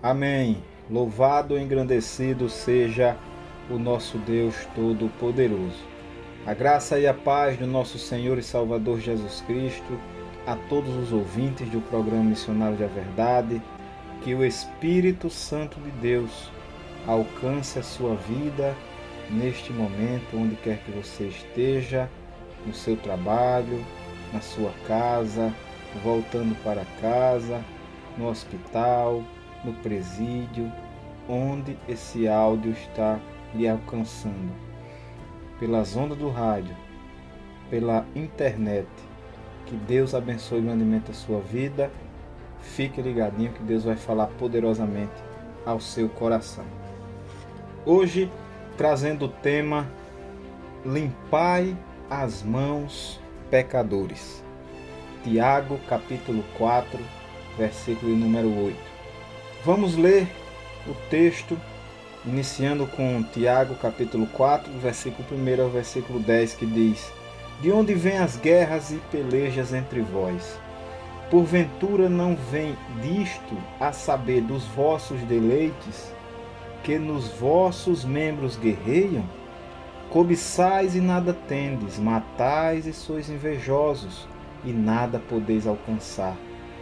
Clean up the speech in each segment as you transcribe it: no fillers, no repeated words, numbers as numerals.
Amém. Louvado e engrandecido seja o nosso Deus Todo-Poderoso. A graça e a paz do nosso Senhor e Salvador Jesus Cristo a todos os ouvintes do programa Missionário da Verdade, que o Espírito Santo de Deus alcance a sua vida neste momento, onde quer que você esteja, no seu trabalho, na sua casa, voltando para casa, no hospital, no presídio, onde esse áudio está lhe alcançando. Pelas ondas do rádio, pela internet. Que Deus abençoe grandemente a sua vida. Fique ligadinho que Deus vai falar poderosamente ao seu coração. Hoje, trazendo o tema Limpai as mãos, pecadores. Tiago, capítulo 4, versículo número 8. Vamos ler o texto, iniciando com Tiago, capítulo 4, versículo 1 ao versículo 10, que diz: De onde vêm as guerras e pelejas entre vós? Porventura não vem disto, a saber, dos vossos deleites, que nos vossos membros guerreiam? Cobiçais e nada tendes, matais e sois invejosos, e nada podeis alcançar.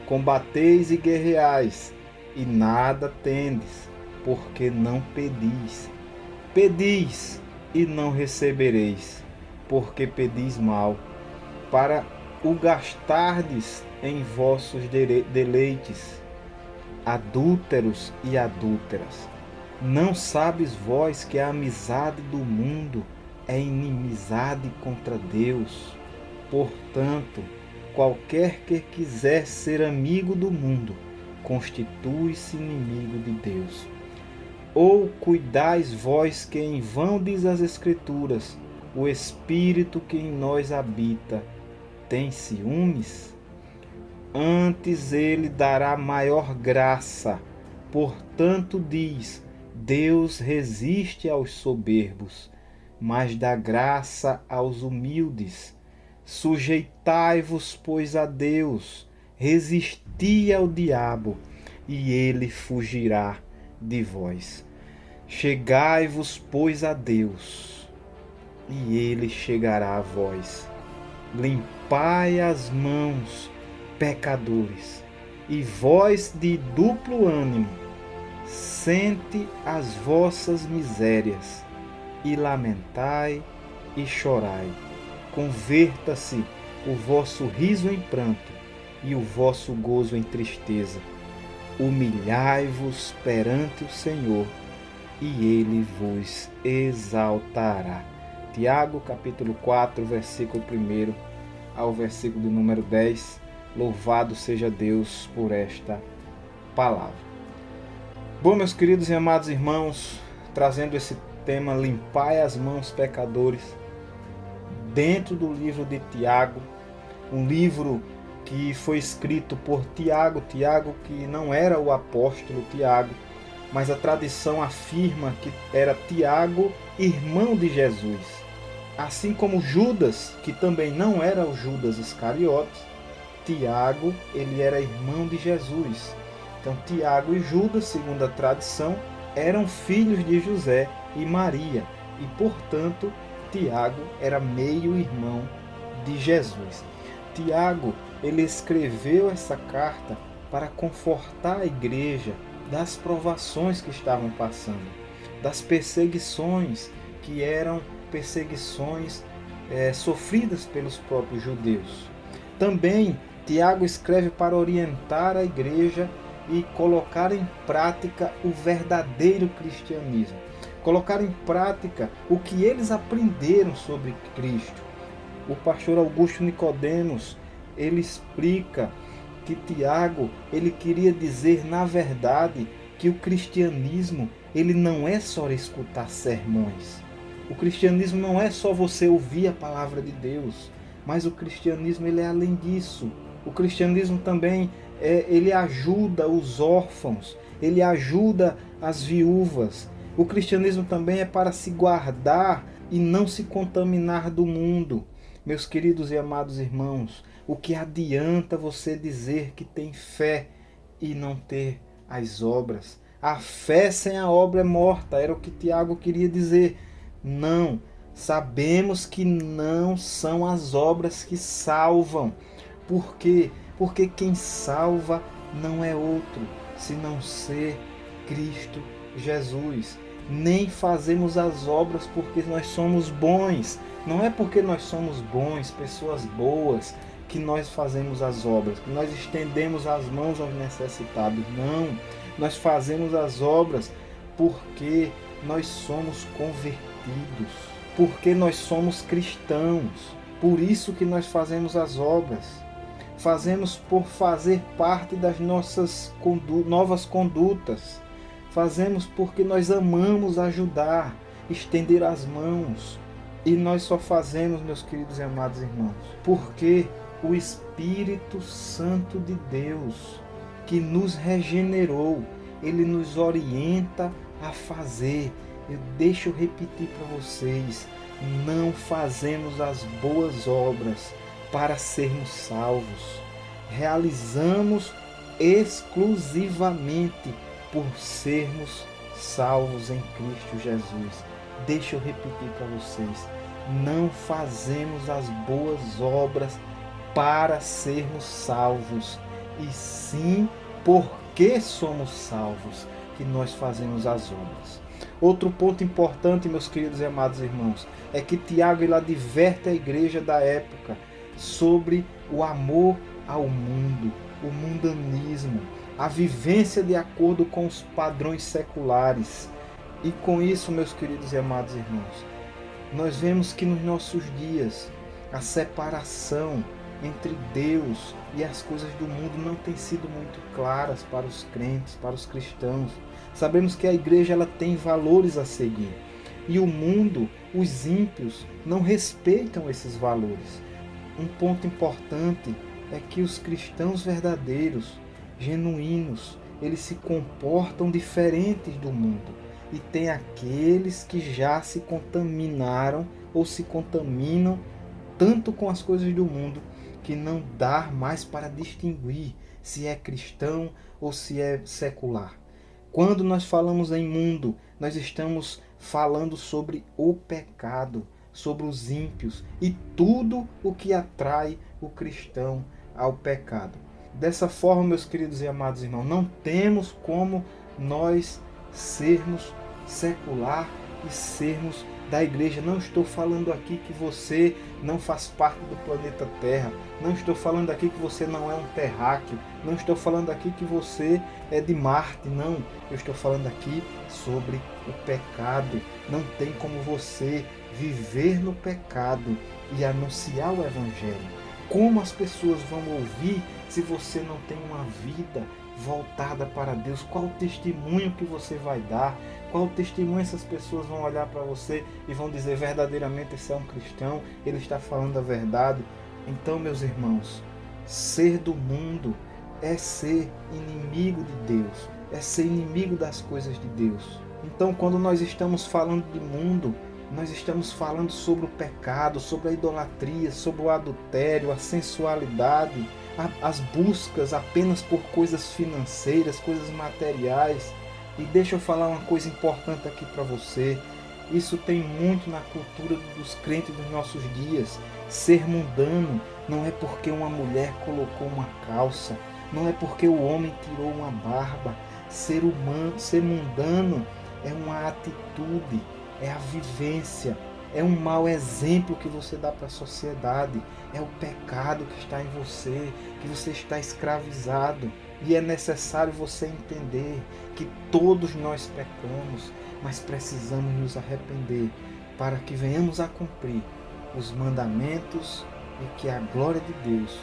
Combateis e guerreais, e nada tendes, porque não pedis. Pedis e não recebereis, porque pedis mal, para o gastardes em vossos deleites. Adúlteros e adúlteras, não sabes vós que a amizade do mundo é inimizade contra Deus? Portanto, qualquer que quiser ser amigo do mundo, constitui-se inimigo de Deus. Ou cuidais vós que em vão diz as Escrituras, o Espírito que em nós habita tem ciúmes? Antes ele dará maior graça. Portanto diz, Deus resiste aos soberbos, mas dá graça aos humildes. Sujeitai-vos, pois, a Deus, resisti ao diabo, e ele fugirá de vós. Chegai-vos, pois, a Deus, e ele chegará a vós. Limpai as mãos, pecadores, e vós de duplo ânimo, sente as vossas misérias, e lamentai e chorai. Converta-se o vosso riso em pranto, e o vosso gozo em tristeza. Humilhai-vos perante o Senhor, e ele vos exaltará. Tiago, capítulo 4, versículo 1 ao versículo número 10. Louvado seja Deus por esta palavra. Bom, meus queridos e amados irmãos, trazendo esse tema, limpai as mãos, pecadores, dentro do livro de Tiago, um livro que foi escrito por Tiago, que não era o apóstolo Tiago, mas a tradição afirma que era Tiago, irmão de Jesus. Assim como Judas, que também não era o Judas Iscariotes, Tiago, ele era irmão de Jesus. Então Tiago e Judas, segundo a tradição, eram filhos de José e Maria, e portanto Tiago era meio-irmão de Jesus. Tiago, ele escreveu essa carta para confortar a igreja das provações que estavam passando, das perseguições que eram perseguições sofridas pelos próprios judeus. Também Tiago escreve para orientar a igreja e colocar em prática o verdadeiro cristianismo, colocar em prática o que eles aprenderam sobre Cristo. O pastor Augusto Nicodemos, ele explica que Tiago, ele queria dizer, na verdade, que o cristianismo, ele não é só escutar sermões. O cristianismo não é só você ouvir a palavra de Deus, mas o cristianismo, ele é além disso. O cristianismo também, ele ajuda os órfãos, ele ajuda as viúvas. O cristianismo também é para se guardar e não se contaminar do mundo. Meus queridos e amados irmãos, o que adianta você dizer que tem fé e não ter as obras? A fé sem a obra é morta, era o que Tiago queria dizer. Não, sabemos que não são as obras que salvam. Por quê? Porque quem salva não é outro, senão ser Cristo Jesus. Nem fazemos as obras porque nós somos bons. Não é porque nós somos bons, pessoas boas, que nós fazemos as obras, que nós estendemos as mãos aos necessitados. Não, nós fazemos as obras porque nós somos convertidos, porque nós somos cristãos. Por isso que nós fazemos as obras. Fazemos por fazer parte das nossas novas condutas. Fazemos porque nós amamos ajudar, estender as mãos. E nós só fazemos, meus queridos e amados irmãos, porque o Espírito Santo de Deus, que nos regenerou, ele nos orienta a fazer. Deixa eu repetir para vocês, não fazemos as boas obras para sermos salvos. Realizamos exclusivamente por sermos salvos em Cristo Jesus. Deixa eu repetir para vocês, não fazemos as boas obras para sermos salvos, e sim porque somos salvos que nós fazemos as obras. Outro ponto importante, meus queridos e amados irmãos, é que Tiago ele adverte a igreja da época sobre o amor ao mundo, o mundanismo, a vivência de acordo com os padrões seculares. E com isso, meus queridos e amados irmãos, nós vemos que nos nossos dias a separação entre Deus e as coisas do mundo não tem sido muito claras para os crentes, para os cristãos. Sabemos que a igreja ela tem valores a seguir e o mundo, os ímpios, não respeitam esses valores. Um ponto importante é que os cristãos verdadeiros, genuínos, eles se comportam diferentes do mundo. E tem aqueles que já se contaminaram ou se contaminam tanto com as coisas do mundo que não dá mais para distinguir se é cristão ou se é secular. Quando nós falamos em mundo, nós estamos falando sobre o pecado, sobre os ímpios e tudo o que atrai o cristão ao pecado. Dessa forma, meus queridos e amados irmãos, não temos como nós sermos secular e sermos da igreja. Não estou falando aqui que você não faz parte do planeta Terra. Não estou falando aqui que você não é um terráqueo. Não estou falando aqui que você é de Marte. Não. Eu estou falando aqui sobre o pecado. Não tem como você viver no pecado e anunciar o Evangelho. Como as pessoas vão ouvir se você não tem uma vida voltada para Deus? Qual o testemunho que você vai dar? Qual testemunho essas pessoas vão olhar para você e vão dizer verdadeiramente esse é um cristão, ele está falando a verdade? Então, meus irmãos, ser do mundo é ser inimigo de Deus, é ser inimigo das coisas de Deus. Então, quando nós estamos falando de mundo, nós estamos falando sobre o pecado, sobre a idolatria, sobre o adultério, a sensualidade, as buscas apenas por coisas financeiras, coisas materiais. E deixa eu falar uma coisa importante aqui para você. Isso tem muito na cultura dos crentes dos nossos dias. Ser mundano não é porque uma mulher colocou uma calça, não é porque o homem tirou uma barba. Ser mundano é uma atitude, é a vivência, é um mau exemplo que você dá para a sociedade, é o pecado que está em você, que você está escravizado. E é necessário você entender que todos nós pecamos, mas precisamos nos arrepender para que venhamos a cumprir os mandamentos e que a glória de Deus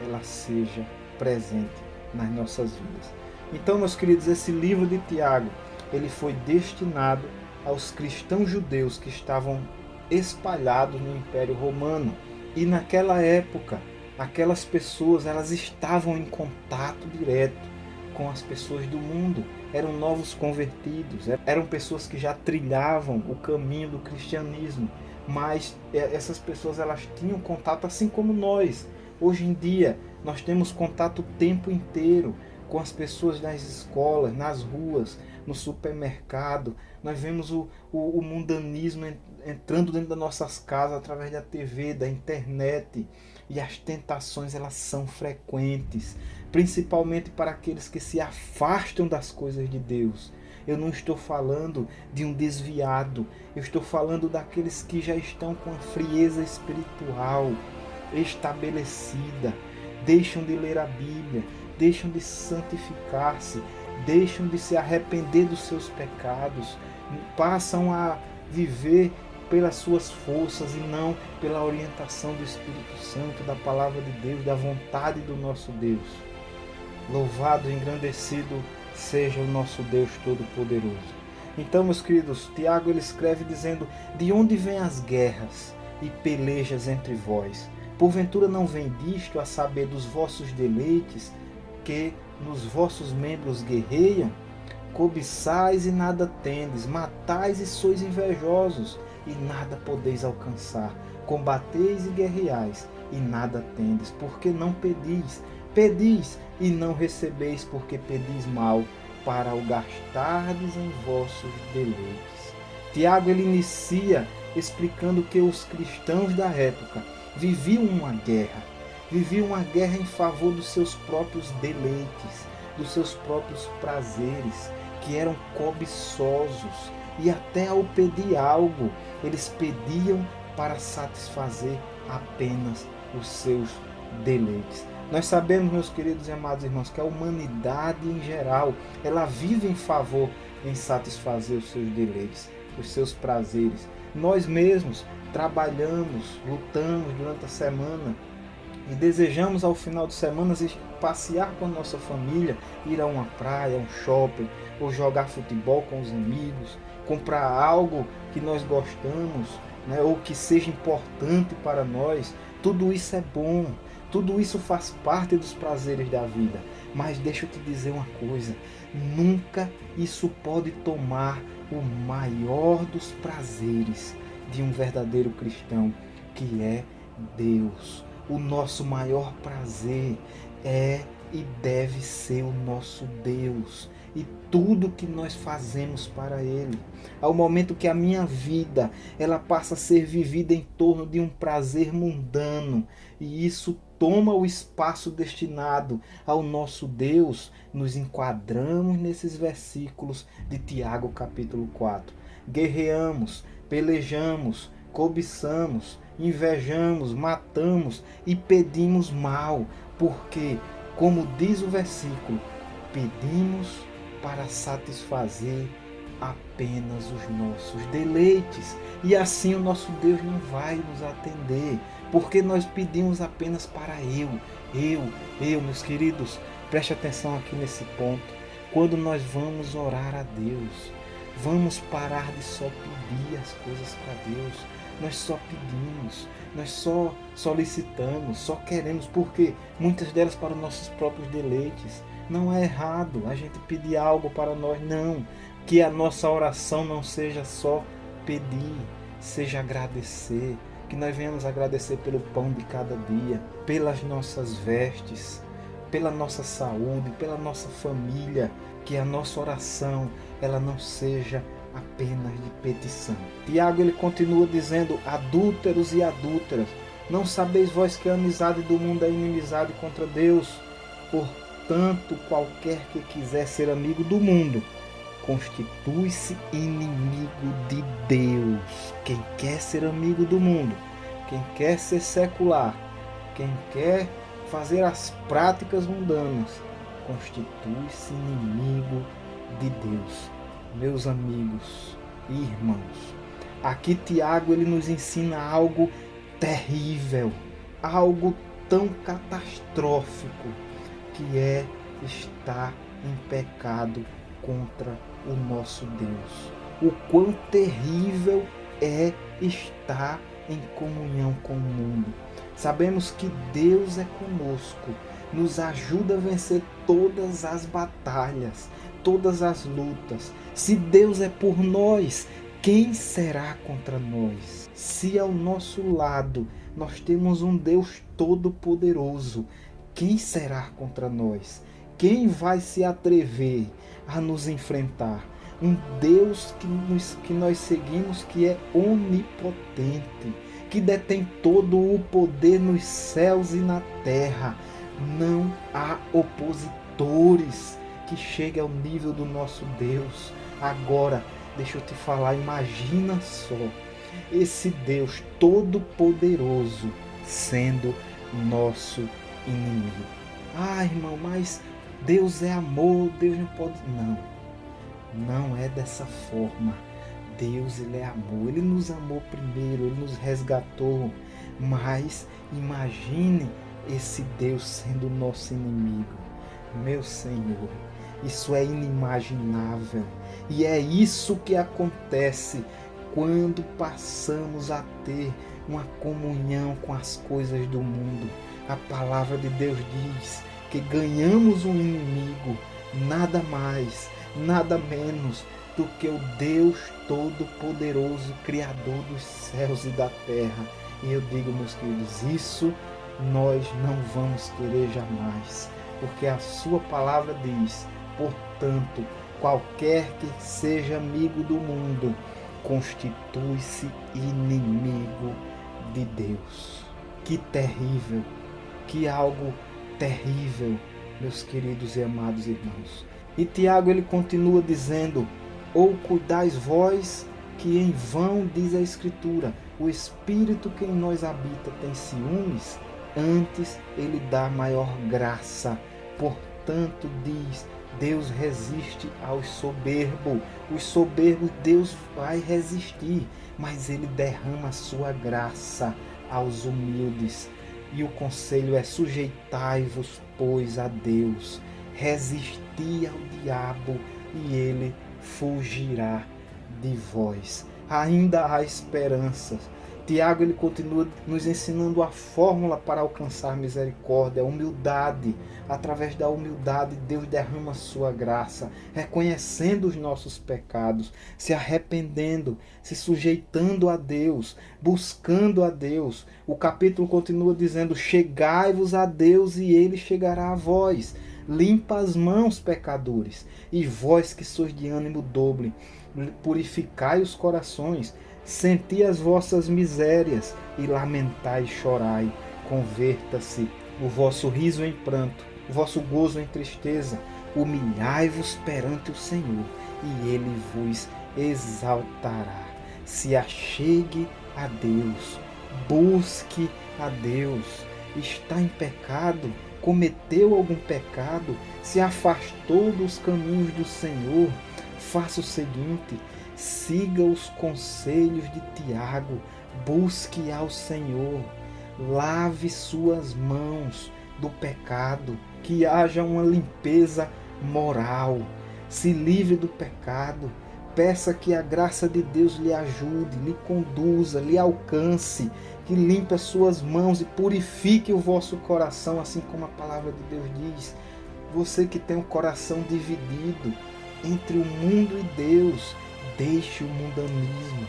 ela seja presente nas nossas vidas. Então, meus queridos, esse livro de Tiago, ele foi destinado aos cristãos judeus que estavam espalhados no Império Romano. E naquela época, aquelas pessoas elas estavam em contato direto com as pessoas do mundo. Eram novos convertidos, eram pessoas que já trilhavam o caminho do cristianismo. Mas essas pessoas elas tinham contato assim como nós. Hoje em dia, nós temos contato o tempo inteiro com as pessoas nas escolas, nas ruas, no supermercado, nós vemos o mundanismo entrando dentro das nossas casas através da TV, da internet. E as tentações, elas são frequentes, principalmente para aqueles que se afastam das coisas de Deus. Eu não estou falando de um desviado, eu estou falando daqueles que já estão com a frieza espiritual estabelecida, deixam de ler a Bíblia, deixam de santificar-se, deixam de se arrepender dos seus pecados, passam a viver pelas suas forças e não pela orientação do Espírito Santo, da palavra de Deus, da vontade do nosso Deus. Louvado e engrandecido seja o nosso Deus Todo-Poderoso. Então, meus queridos, Tiago ele escreve dizendo: de onde vêm as guerras e pelejas entre vós? Porventura não vem disto, a saber, dos vossos deleites, que nos vossos membros guerreiam? Cobiçais e nada tendes, matais e sois invejosos, e nada podeis alcançar. Combateis e guerreais, e nada tendes, porque não pedis. Pedis e não recebeis, porque pedis mal, para o gastardes em vossos deleites. Tiago ele inicia explicando que os cristãos da época viviam uma guerra em favor dos seus próprios deleites, dos seus próprios prazeres, que eram cobiçosos, e até ao pedir algo, eles pediam para satisfazer apenas os seus deleites. Nós sabemos, meus queridos e amados irmãos, que a humanidade em geral, ela vive em favor em satisfazer os seus deleites, os seus prazeres. Nós mesmos trabalhamos, lutamos durante a semana e desejamos ao final de semana passear com a nossa família, ir a uma praia, um shopping, ou jogar futebol com os amigos, comprar algo que nós gostamos, né, ou que seja importante para nós. Tudo isso é bom, tudo isso faz parte dos prazeres da vida. Mas deixa eu te dizer uma coisa, nunca isso pode tomar o maior dos prazeres de um verdadeiro cristão, que é Deus. O nosso maior prazer é e deve ser o nosso Deus e tudo que nós fazemos para Ele. Ao momento que a minha vida ela passa a ser vivida em torno de um prazer mundano e isso toma o espaço destinado ao nosso Deus, nos enquadramos nesses versículos de Tiago capítulo 4. Guerreamos, pelejamos, cobiçamos, invejamos, matamos e pedimos mal, porque, como diz o versículo, pedimos para satisfazer apenas os nossos deleites. E assim o nosso Deus não vai nos atender, porque nós pedimos apenas para eu, meus queridos, preste atenção aqui nesse ponto. Quando nós vamos orar a Deus, vamos parar de só pedir as coisas para Deus. Nós só pedimos, nós só solicitamos, só queremos, porque muitas delas para os nossos próprios deleites. Não é errado a gente pedir algo para nós, não. Que a nossa oração não seja só pedir, seja agradecer. Que nós venhamos agradecer pelo pão de cada dia, pelas nossas vestes, pela nossa saúde, pela nossa família. Que a nossa oração ela não seja apenas de petição. Tiago ele continua dizendo: adúlteros e adúlteras, não sabeis vós que a amizade do mundo é inimizade contra Deus? Portanto, qualquer que quiser ser amigo do mundo, constitui-se inimigo de Deus. Quem quer ser amigo do mundo, quem quer ser secular, quem quer fazer as práticas mundanas, constitui-se inimigo de Deus. Meus amigos e irmãos, aqui Tiago ele nos ensina algo terrível, algo tão catastrófico, que é estar em pecado contra o nosso Deus. O quão terrível é estar em comunhão com o mundo. Sabemos que Deus é conosco, nos ajuda a vencer todas as batalhas, todas as lutas. Se Deus é por nós, quem será contra nós? Se ao nosso lado nós temos um Deus todo-poderoso, quem será contra nós? Quem vai se atrever a nos enfrentar? um Deus que nós seguimos que é onipotente, que detém todo o poder nos céus e na terra. Não há opositores que cheguem ao nível do nosso Deus. Agora, deixa eu te falar, imagina só, esse Deus todo-poderoso sendo nosso inimigo. Ah, irmão, mas Deus é amor, Deus não pode... Não é dessa forma. Deus, ele é amor, ele nos amou primeiro, ele nos resgatou. Mas imagine esse Deus sendo nosso inimigo. Meu Senhor, isso é inimaginável. E é isso que acontece quando passamos a ter uma comunhão com as coisas do mundo. A palavra de Deus diz que ganhamos um inimigo, nada mais, nada menos do que o Deus Todo-Poderoso, Criador dos céus e da terra. E eu digo, meus queridos, isso nós não vamos querer jamais, porque a sua palavra diz: portanto, qualquer que seja amigo do mundo, constitui-se inimigo de Deus. Que terrível, que algo terrível, meus queridos e amados irmãos. E Tiago, ele continua dizendo: ou cuidais vós que em vão diz a Escritura, o Espírito que em nós habita tem ciúmes, antes ele dá maior graça. Portanto, diz, Deus resiste aos soberbos. Os soberbos Deus vai resistir, mas ele derrama a sua graça aos humildes. E o conselho é: sujeitai-vos, pois, a Deus, resisti ao diabo e ele fugirá de vós. Ainda há esperança. Tiago, ele continua nos ensinando a fórmula para alcançar misericórdia, a humildade. Através da humildade, Deus derrama a sua graça, reconhecendo os nossos pecados, se arrependendo, se sujeitando a Deus, buscando a Deus. O capítulo continua dizendo: chegai-vos a Deus e ele chegará a vós. Limpa as mãos, pecadores, e vós que sois de ânimo dobre, purificai os corações, senti as vossas misérias e lamentai e chorai. Converta-se o vosso riso em pranto, o vosso gozo em tristeza. Humilhai-vos perante o Senhor e ele vos exaltará. Se achegue a Deus, busque a Deus. Está em pecado? Cometeu algum pecado? Se afastou dos caminhos do Senhor? Faça o seguinte: siga os conselhos de Tiago, busque ao Senhor, lave suas mãos do pecado, que haja uma limpeza moral, se livre do pecado, peça que a graça de Deus lhe ajude, lhe conduza, lhe alcance, que limpe as suas mãos e purifique o vosso coração, assim como a palavra de Deus diz. Você que tem um coração dividido entre o mundo e Deus, deixe o mundanismo,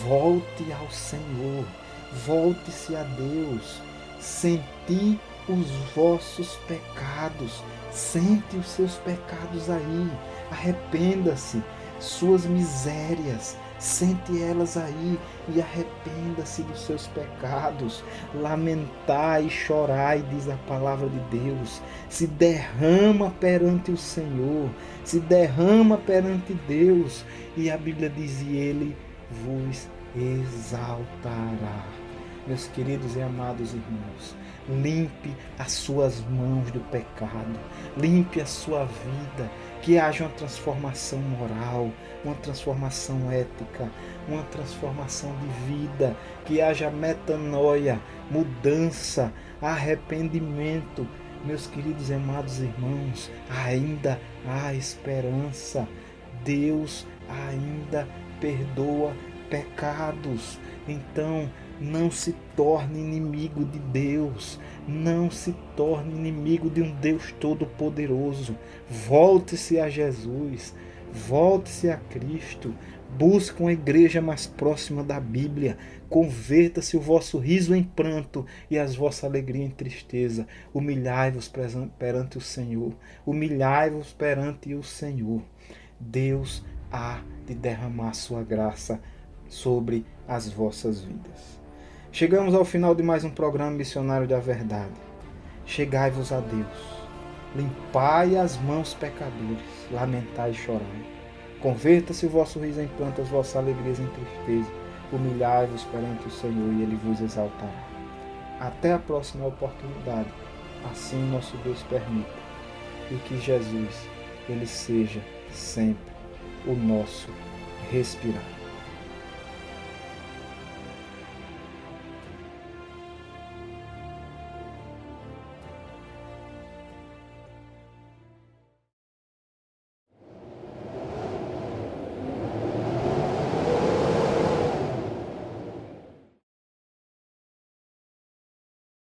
volte ao Senhor, volte-se a Deus, senti os vossos pecados, sente os seus pecados aí, arrependa-se, suas misérias, sente elas aí e arrependa-se dos seus pecados. Lamentai e chorai, diz a palavra de Deus. Se derrama perante o Senhor, se derrama perante Deus. E a Bíblia diz: e ele vos exaltará. Meus queridos e amados irmãos, limpe as suas mãos do pecado, limpe a sua vida, que haja uma transformação moral, uma transformação ética, uma transformação de vida, que haja metanoia, mudança, arrependimento. Meus queridos e amados irmãos, ainda há esperança. Deus ainda perdoa pecados. Então, não se torne inimigo de Deus. Não se torne inimigo de um Deus todo-poderoso. Volte-se a Jesus. Volte-se a Cristo. Busque uma igreja mais próxima da Bíblia. Converta-se o vosso riso em pranto e as vossa alegria em tristeza. Humilhai-vos perante o Senhor. Humilhai-vos perante o Senhor. Deus há de derramar sua graça sobre as vossas vidas. Chegamos ao final de mais um programa Missionário da Verdade. Chegai-vos a Deus, limpai as mãos pecadores, lamentai e chorai. Converta-se o vosso riso em pranto, as vossas alegrias em tristeza. Humilhai-vos perante o Senhor e Ele vos exaltará. Até a próxima oportunidade, assim nosso Deus permita, e que Jesus, Ele seja sempre o nosso respirar.